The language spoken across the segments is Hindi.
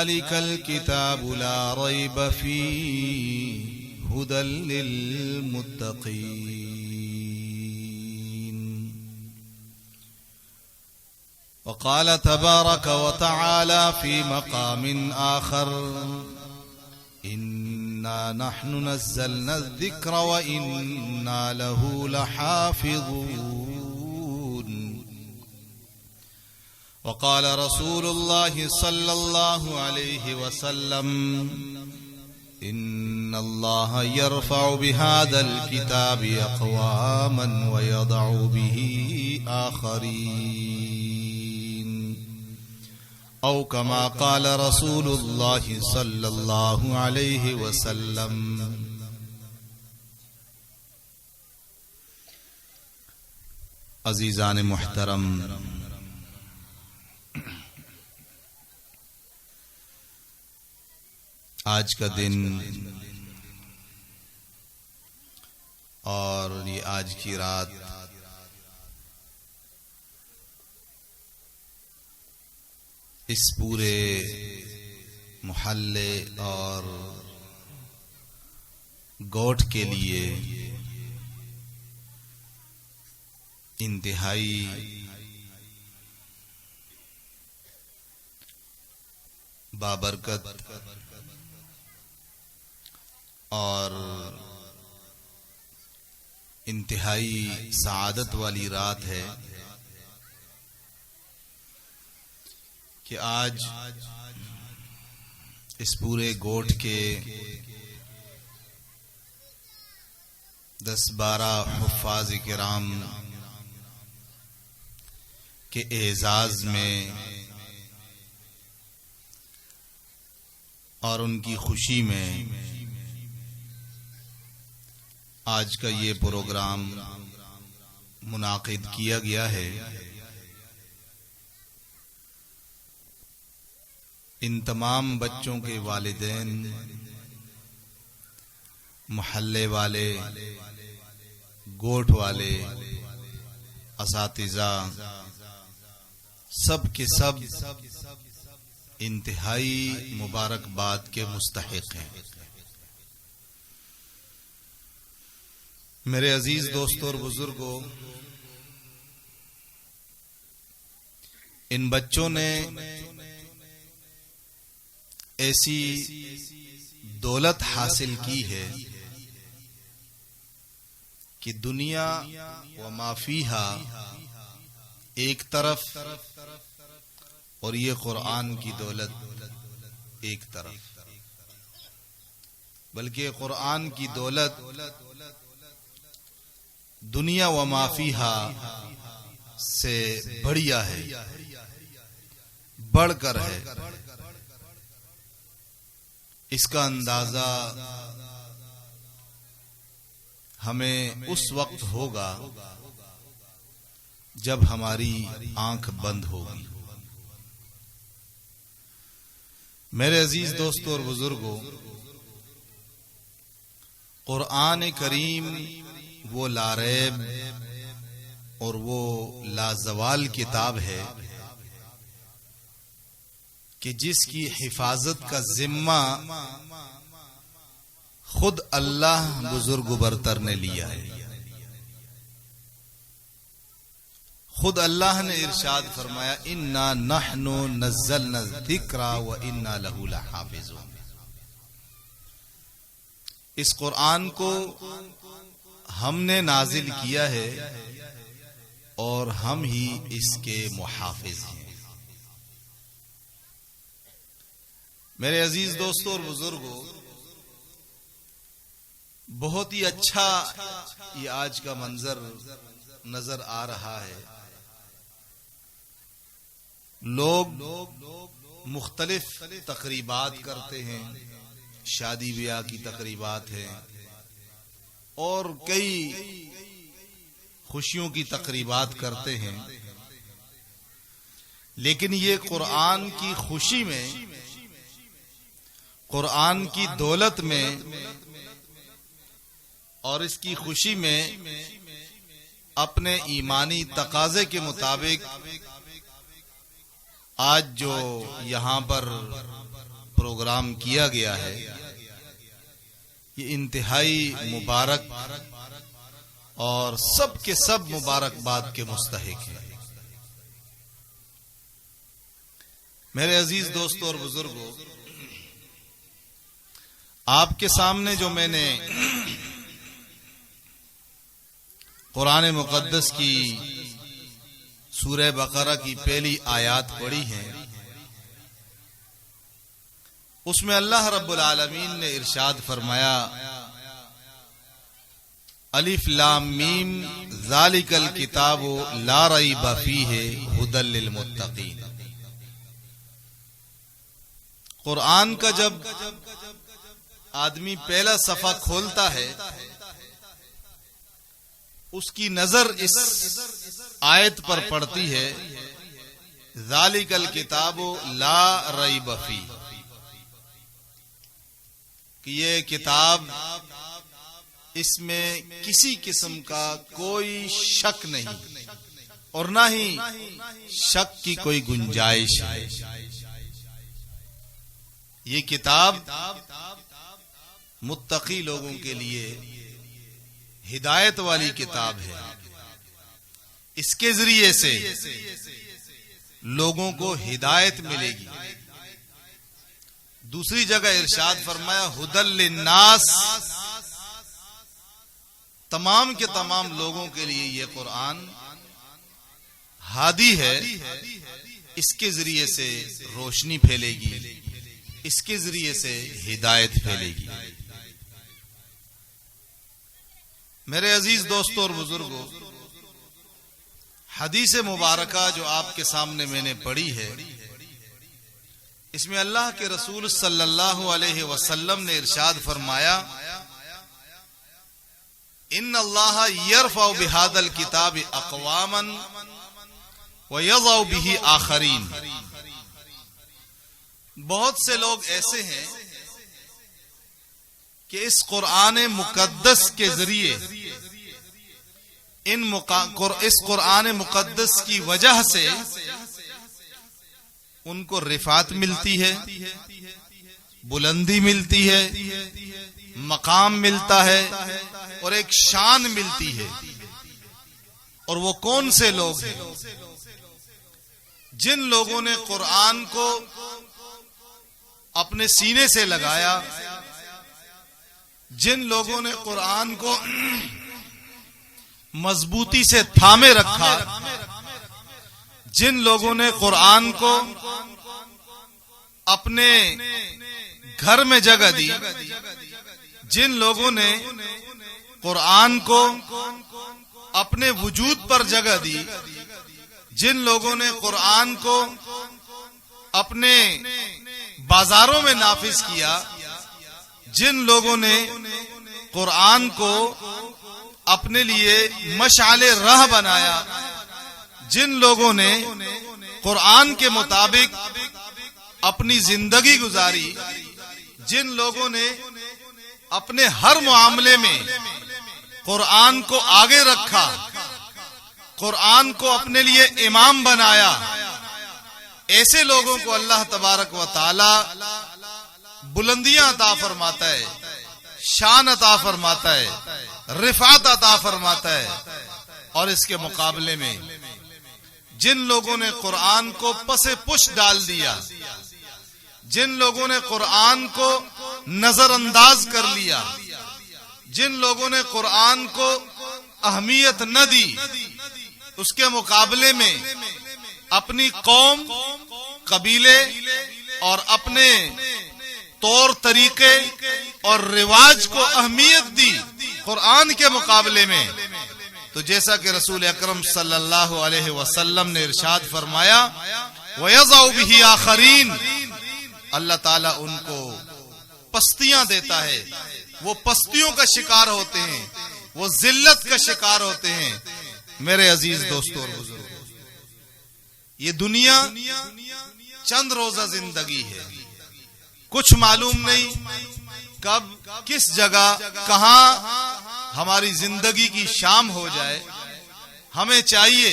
ज़ालिकल किताबु ला रैब फ़ीहि हुदल लिल्मुत्तक़ीन। वक़ाल तबारक व तआला फ़ी मक़ामिन आख़र इन्ना नहनु नज़्ज़लना ज़िक्र व इन्ना लहू लहाफ़िज़ून। वक़ाल रसूलुल्लाहि सल्लल्लाहु अलैहि वसल्लम इन्नल्लाह यरफ़अु बिहाज़ल किताबि अक़वामन व यदअु बिही आख़रीन। औ कमा क़ाल रसूलुल्लाहि सल्लल्लाहु अलैहि वसल्लम। अज़ीज़ान मुहतरम, आज का दिन और ये आज की रात इस पूरे मोहल्ले और गोठ के लिए इंतहाई बाबरकत और इंतहाई सआदत वाली रात है कि आज इस पूरे गोठ के 10-12 हुफ़्फ़ाज़ किराम के एजाज में और उनकी खुशी में आज का ये प्रोग्राम मुनाकिद किया गया है। इन तमाम बच्चों के वालिदैन, मोहल्ले वाले, गोठ वाले, असातिज़ा सब के सब इंतहाई मुबारकबाद के मुस्तहिक हैं। मेरे अजीज दोस्तों और बुजुर्गों, इन बच्चों ने ऐसी दौलत हासिल की है कि दुनिया व माफीहा एक तरफ और ये कुरान की दौलत एक तरफ, बल्कि कुरान की दौलत दुनिया व माफीहा से बढ़िया है, बढ़कर है। इसका अंदाजा हमें उस वक्त होगा जब हमारी आंख बंद होगी। मेरे अजीज दोस्तों और बुजुर्गों, कुरान करीम वो लारैब और वो लाजवाल किताब है कि जिसकी हिफाजत का जिम्मा खुद अल्लाह बुजुर्ग बरतर ने लिया है। खुद अल्लाह ने इरशाद फरमाया, इन्ना नहनु नज़्ज़लना ज़िक्रा व इन्ना लहू लहाफ़िज़ून। इस कुरान को हमने नाजिल किया है और हम ही इसके मुहाफिज हैं। मेरे अजीज दोस्तों और बुजुर्गों, बहुत ही अच्छा ये आज का मंजर नजर आ रहा है। लोग मुख्तलिफ तकरीबात करते हैं, शादी ब्याह की तकरीबात हैं और कई खुशियों की तकरीबात करते हैं, लेकिन ये कुरान की खुशी में, कुरान की दौलत में और इसकी खुशी में अपने ईमानी तकाजे के मुताबिक आज जो यहाँ पर प्रोग्राम किया गया है, ये इंतहाई मुबारक और सब के सब मुबारकबाद के मुस्तहिक है। मेरे अजीज दोस्तों और बुजुर्गों, आपके सामने जो मैंने कुरान मुकद्दस की सूरह बकरा की पहली आयत पढ़ी है, उसमें अल्लाह रब्बुल आलमीन ने इरशाद फरमाया, अलिफ लाम मीम ज़ालिकल किताबु ला रैब फीहि हुदल लिल मुत्तकीन। कुरान का जब आदमी पहला सफा खोलता है, उसकी नजर इस आयत पर पड़ती है, ज़ालिकल किताबु ला रैब फीहि, कि ये किताब, इसमें किसी किस्म का कोई शक नहीं और ना ही शक की कोई गुंजाइश है। ये किताब मुत्तकी लोगों के लिए हिदायत वाली किताब है। इसके जरिए से लोगों को हिदायत मिलेगी। दूसरी जगह इरशाद फरमाया, हुदल लिन्नास, तमाम के तमाम लोगों के लिए यह कुरान हादी है। इसके जरिए से रोशनी फैलेगी, इसके जरिए से हिदायत फैलेगी। मेरे अजीज दोस्तों और बुजुर्गों, हदीस मुबारका जो आपके सामने मैंने पढ़ी है, इसमें अल्लाह के रसूल सल्लल्लाहु अलैहि वसल्लम ने इरशाद फरमाया, इन्नल्लाह यरफ़उ बिहादल किताब अक़वामन व यज़उ बिही आखरीन। बहुत से लोग ऐसे हैं कि इस कुरान मुकद्दस के जरिए, इस कुरान मुकद्दस की वजह से उनको रिफात मिलती है, बुलंदी मिलती है, मकाम मिलता है और एक शान मिलती है। और वो कौन से लोग हैं? जिन लोगों ने कुरान को अपने सीने से लगाया, जिन लोगों ने कुरान को मजबूती से थामे रखा, जिन लोगों ने कुरान को अपने घर में जगह दी, जिन लोगों ने कुरान को अपने वजूद पर जगह दी, जिन लोगों ने कुरान को अपने बाजारों में नाफिज किया, जिन लोगों ने कुरान को अपने लिए मशाले राह बनाया, जिन लोगों ने कुरान के मुताबिक अपनी जिंदगी गुजारी, जिन लोगों ने अपने हर मामले में कुरान को आगे रखा, कुरान को अपने लिए इमाम बनाया, ऐसे लोगों को अल्लाह तबारक व ताला बुलंदियां अता फरमाता है, शान अता फरमाता है, रिफात अता फरमाता है। और इसके मुकाबले में जिन लोगों ने कुरान को पसे पुश डाल दिया, जिन लोगों ने कुरान को नजरअंदाज कर लिया, जिन लोगों ने कुरान को अहमियत न दी, उसके मुकाबले में अपनी कौम, कबीले और अपने तौर तरीके और रिवाज को अहमियत दी कुरान के मुकाबले में। तो जैसा कि रसूल अकरम सल्लल्लाहु अलैहि वसल्लम ने इरशाद फरमाया, वयज़उ बिही आखरीन, अल्लाह ताला उनको पस्तियां देता है, वो पस्तियों का शिकार होते हैं, वो जिल्लत का शिकार होते हैं। मेरे अजीज दोस्तों और बुजुर्गों, ये दुनिया चंद रोजा जिंदगी है, कुछ मालूम नहीं कब, किस जगह, कहां हमारी जिंदगी की शाम हो जाए। हमें चाहिए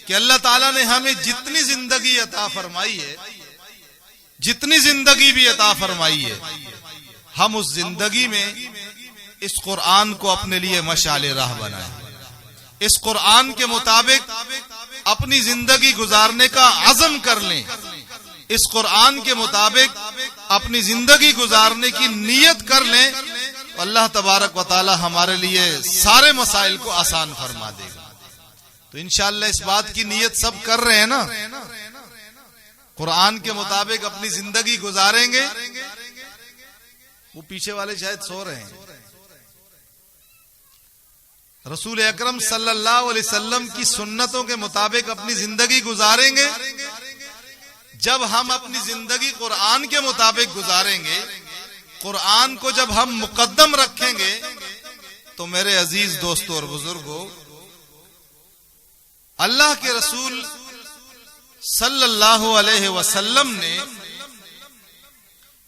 कि अल्लाह ताला ने हमें जितनी जिंदगी अता फरमाई है, जितनी जिंदगी भी अता फरमाई है, हम उस जिंदगी में इस कुरान को अपने लिए मशाले राह बनाएं, इस कुरान के मुताबिक अपनी जिंदगी गुजारने का अज़म कर लें, इस कुरान के मुताबिक अपनी जिंदगी गुजारने की नीयत कर लें, अल्लाह तबारक व तआला हमारे लिए सारे मसाइल को आसान फरमा देगा। तो इंशाअल्लाह इस बात की नीयत सब कर रहे हैं ना, कुरान के मुताबिक अपनी जिंदगी गुजारेंगे। वो पीछे वाले शायद सो रहे हैं। रसूल अकरम सल्लल्लाहु अलैहि वसल्लम की सुन्नतों के मुताबिक अपनी जिंदगी गुजारेंगे। जब हम अपनी जिंदगी कुरान के मुताबिक गुजारेंगे, कुरान को जब हम मुकद्दम रखेंगे, तो मेरे अजीज दोस्तों और बुजुर्गों, अल्लाह के रसूल सल्लल्लाहु अलैहि वसल्लम ने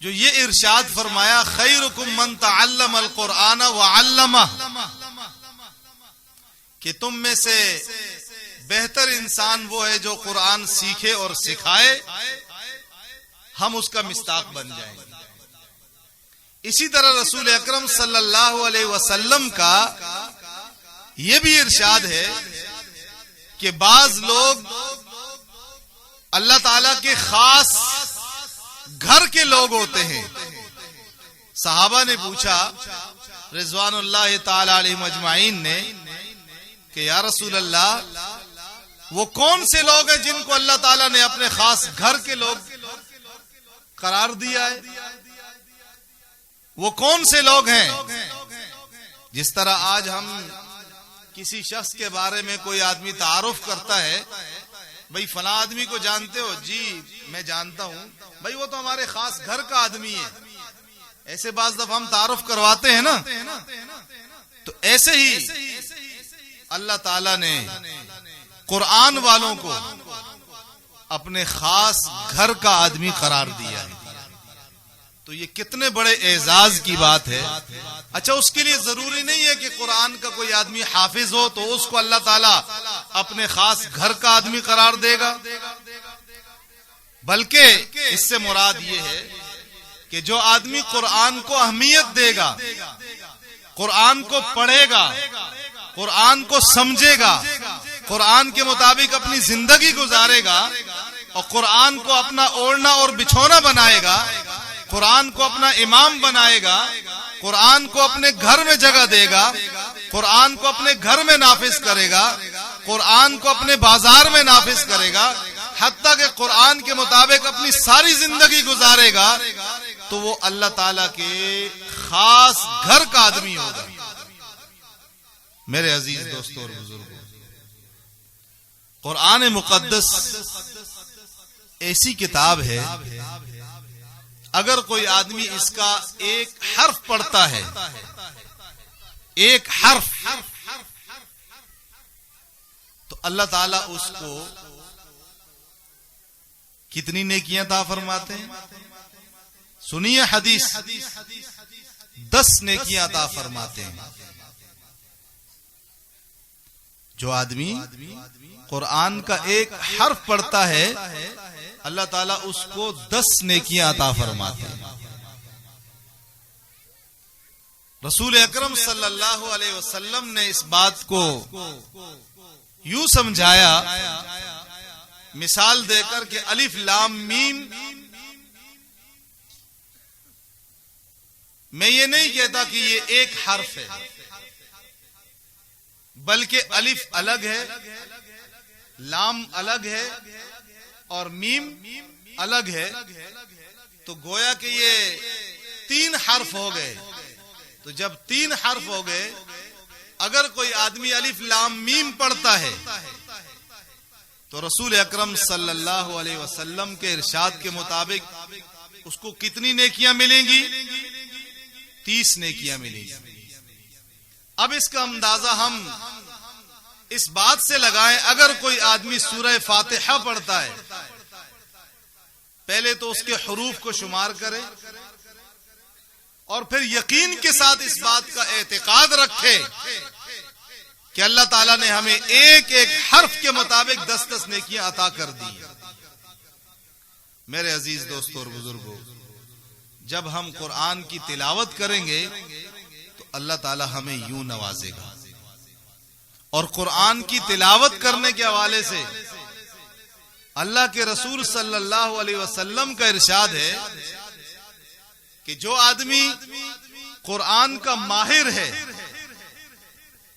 जो ये इरशाद फरमाया, खैरुकुम मन तअल्लम अल कुरान व अल्लमा, कि तुम में से बेहतर इंसान वो है जो कुरान सीखे और सिखाए, हम उसका मिस्ताक बन जाएंगे। इसी तरह रसूल अकरम सल्लल्लाहु अलैहि वसल्लम का ये भी इरशाद है कि बाज लोग अल्लाह ताला के खास घर के लोग होते हैं। सहाबा ने पूछा रिजवानुल्लाह ताला अलैहिम अजमाइन ने कि या रसूल अल्लाह, वो कौन से लोग हैं जिनको अल्लाह ताला ने अपने खास घर के लोग करार दिया है? वो कौन से लोग हैं? जिस तरह आज हम किसी शख्स के बारे में कोई आदमी तारुफ करता है, भाई फला आदमी को जानते हो? जी मैं जानता हूं। भाई वो तो हमारे खास घर का आदमी है। ऐसे बाज दफा हम तारुफ करवाते हैं ना। तो ऐसे ही अल्लाह ताला ने कुरान वालों को अपने खास घर का आदमी करार दिया है। तो ये कितने बड़े एजाज की बात है। अच्छा, उसके लिए जरूरी नहीं है कि कुरान का कोई आदमी हाफिज हो तो उसको अल्लाह ताला अपने खास घर का आदमी करार देगा, बल्कि इससे मुराद ये है कि जो आदमी कुरान को अहमियत देगा, कुरान को पढ़ेगा, कुरान को समझेगा, कुरान के मुताबिक अपनी जिंदगी गुजारेगा और कुरान को अपना ओढ़ना और बिछौना बनाएगा, कुरान को अपना इमाम बनाएगा, कुरान को अपने घर में जगह देगा, कुरान को अपने घर में नाफिज करेगा, कुरान को अपने बाजार में नाफिज करेगा, हत्ता के कुरान के मुताबिक अपनी सारी जिंदगी गुजारेगा, तो वो अल्लाह ताला के खास घर का आदमी होगा। मेरे अजीज दोस्तों और बुजुर्गों, कुरान मुकद्दस ऐसी किताब है, अगर कोई आदमी इसका एक हर्फ पढ़ता है, एक हर्फ, तो अल्लाह ताला उसको कितनी नेकियां अता फरमाते हैं। सुनिए हदीस, 10 नेकियां अता फरमाते हैं। जो आदमी कुरान का एक हर्फ पढ़ता है, अल्लाह ताला उसको 10 नेकियां अता फरमाते हैं। रसूल अकरम सल्लल्लाहु अलैहि वसल्लम ने इस बात को यूं समझाया, मिसाल देकर के अलिफ लाम मीम, मैं ये नहीं कहता कि ये एक हर्फ है, बल्कि अलिफ अलग है, लाम अलग है और मीम अलग है। तो गोया कि ये 3 हर्फ हो गए। तो जब 3 हर्फ हो गए, अगर कोई आदमी अलिफ लाम मीम पढ़ता है, तो रसूल अकरम सल्लल्लाहु अलैहि वसल्लम के इरशाद के मुताबिक उसको कितनी नेकियां मिलेंगी? 30 नेकियां मिलेंगी। अब इसका अंदाजा हम इस बात से लगाएं, अगर कोई आदमी सूरह फातिहा पढ़ता है, पहले तो उसके हरूफ को शुमार करे और फिर यकीन के साथ इस बात का एतकाद रखे कि अल्लाह ताला ने हमें एक एक हर्फ के मुताबिक 10-10 नेकियां अता कर दी। मेरे अजीज दोस्तों और बुजुर्गों, जब हम कुरान की तिलावत करेंगे तो अल्लाह ताला हमें यूं नवाजेगा। और कुरान की तिलावत करने के हवाले से अल्लाह के रसूल सल्लल्लाहु अलैहि वसल्लम का इरशाद है कि जो आदमी कुरान का माहिर है,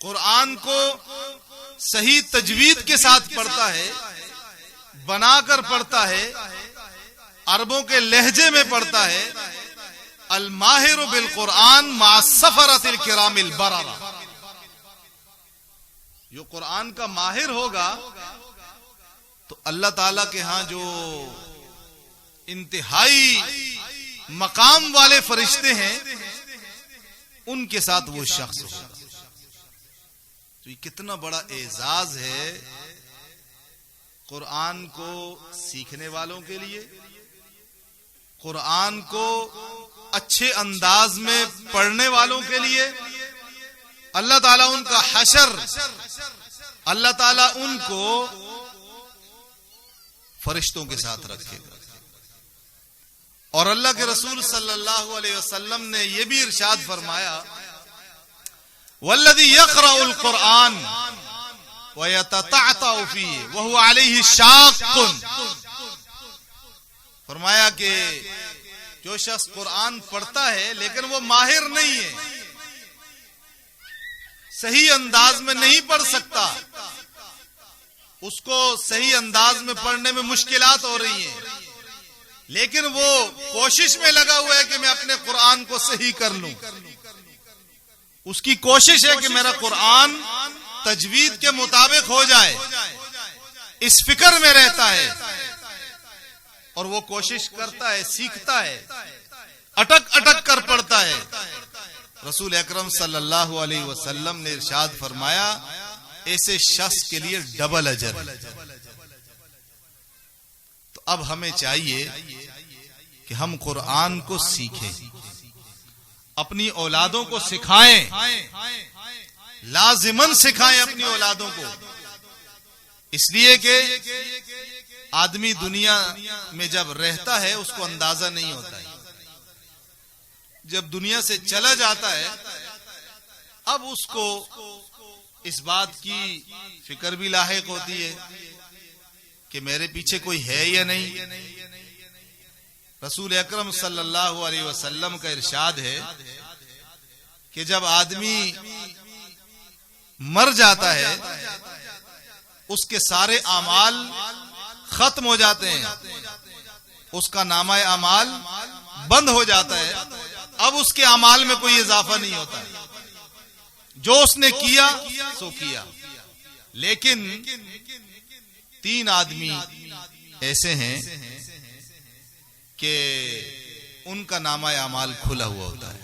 कुरान को सही तजवीद के साथ पढ़ता है, बनाकर पढ़ता है, अरबों के लहजे में पढ़ता है, अल माहिर बिल कुरान मा सफरतिल किरामिल बरारा, जो कुरान का माहिर होगा तो अल्लाह ताला के यहां जो इंतहाई मकाम वाले फरिश्ते हैं उनके साथ वो शख्स होगा। तो ये कितना बड़ा एजाज है कुरान को सीखने वालों के लिए, कुरान को अच्छे अंदाज में पढ़ने वालों के लिए। अल्लाह ताला उनका हशर, अल्लाह ताला उनको फरिश्तों के साथ रखेगा। और अल्लाह के रसूल सल्लल्लाहु अलैहि वसल्लम ने यह भी इरशाद फरमाया, वल्लज़ी यक़रउल कुरान व यततअतउ फीहि व हुवा अलैहि शाक़्क़ुन, फरमाया कि जो शख्स कुरान पढ़ता है लेकिन वो माहिर नहीं है, सही अंदाज में नहीं पढ़ सकता, उसको सही अंदाज में पढ़ने में मुश्किलात हो रही हैं, लेकिन वो कोशिश में लगा हुआ है कि मैं अपने कुरान को सही कर लूं। उसकी कोशिश है कि मेरा कुरान तजवीद के मुताबिक हो जाए, इस फिक्र में रहता है और वो कोशिश करता है, सीखता है, अटक अटक कर पढ़ता है। रसूल अकरम सल्लल्लाहु अलैहि वसल्लम ने इरशाद फरमाया, ऐसे शख्स के लिए डबल अजर है। तो अब हमें चाहिए कि हम कुरान को सीखें, अपनी औलादों को सिखाएं, लाजिमन सिखाएं अपनी औलादों को, इसलिए कि आदमी दुनिया में जब रहता है उसको अंदाजा नहीं होता है, जब दुनिया से चला जाता है अब उसको इस बात की फिक्र भी लाहिक होती है कि मेरे पीछे कोई है या नहीं। रसूल अकरम सल्लल्लाहु अलैहि वसल्लम का इरशाद है कि जब आदमी मर जाता है उसके सारे आमाल खत्म हो जाते हैं, उसका नामा अमाल बंद हो जाता है, अब उसके अमाल में कोई इजाफा नहीं होता, जो उसने किया सो किया। लेकिन 3 आदमी ऐसे हैं कि उनका नामा अमाल खुला हुआ होता है।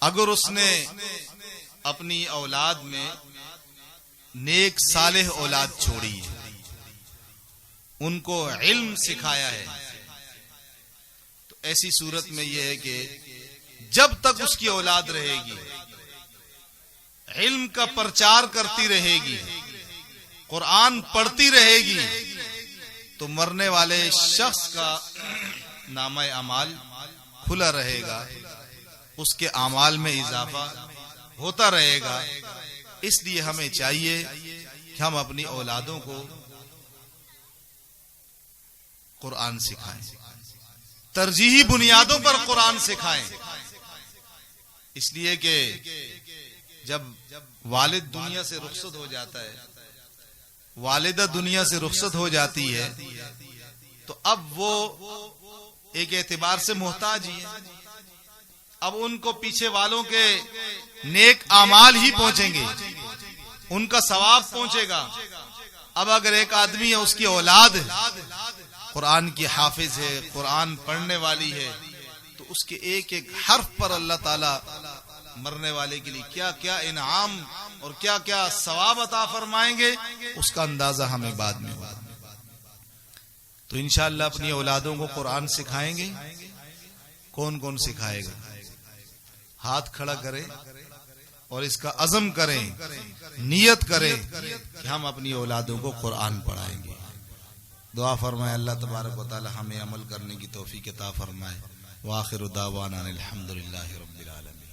अगर उसने अपनी औलाद में नेक सालेह औलाद छोड़ी है, उनको इल्म सिखाया है, तो ऐसी सूरत में यह है कि जब तक उसकी औलाद रहेगी, इल्म का प्रचार करती रहेगी, कुरान पढ़ती रहेगी, तो मरने वाले शख्स का नामा अमाल खुला रहेगा, उसके अमाल में इजाफा होता रहेगा। इसलिए हमें चाहिए कि हम अपनी औलादों को कुरान सिखाएं, तरजीही बुनियादों पर कुरान सिखाएं। इसलिए कि जब वालिद दुनिया से रुखसत हो जाता है, वालिदा दुनिया से रुखसत हो जाती है, तो अब वो एक एतबार से मोहताज ही है। अब उनको पीछे वालों के नेक आमाल ही पहुंचेंगे, उनका सवाब पहुंचेगा। अब अगर एक आदमी है, उसकी औलाद कुरान की हाफिज है, कुरान पढ़ने वाली है, तो उसके एक एक हर्फ पर अल्लाह ताला मरने वाले के लिए क्या क्या इनाम और क्या क्या सवाब अता फरमाएंगे, उसका अंदाजा हमें बाद में होगा। तो इंशाअल्लाह अपनी औलादों को कुरान सिखाएंगे। कौन कौन सिखाएगा? हाथ खड़ा करें और इसका अज़म करें, नियत करें कि हम अपनी औलादों को कुरान पढ़ाएंगे। दुआ फरमाए अल्लाह तबारक व तआला हमें अमल करने की तौफीक अता फरमाए। व आखिरु दावाना अनिल हम्दुलिल्लाहि रब्बिल आलमीन।